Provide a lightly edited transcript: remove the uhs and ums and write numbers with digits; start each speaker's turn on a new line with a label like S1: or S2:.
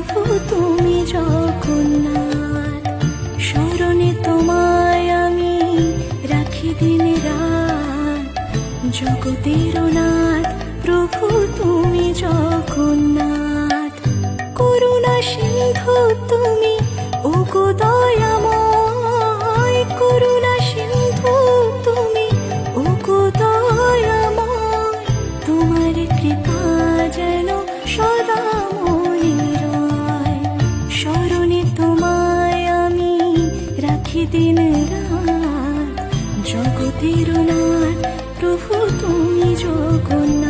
S1: প্রভু তুমি জগন্নাথ। স্মরণে তোমায় আমি রাখি দিন রাত, জগতের নাথ প্রভু তুমি জগন্নাথ। করুণা সিন্ধু তুমি ওগো দয়াময়, করুণা সিন্ধু তুমি ওগো দয়াময়। তোমার কৃপা যেন সদা মনে রয়, স্মরণে তোমায় আমি রাখি দিন রাত, জগতের নাথ প্রভু তুমি জগন্নাথ।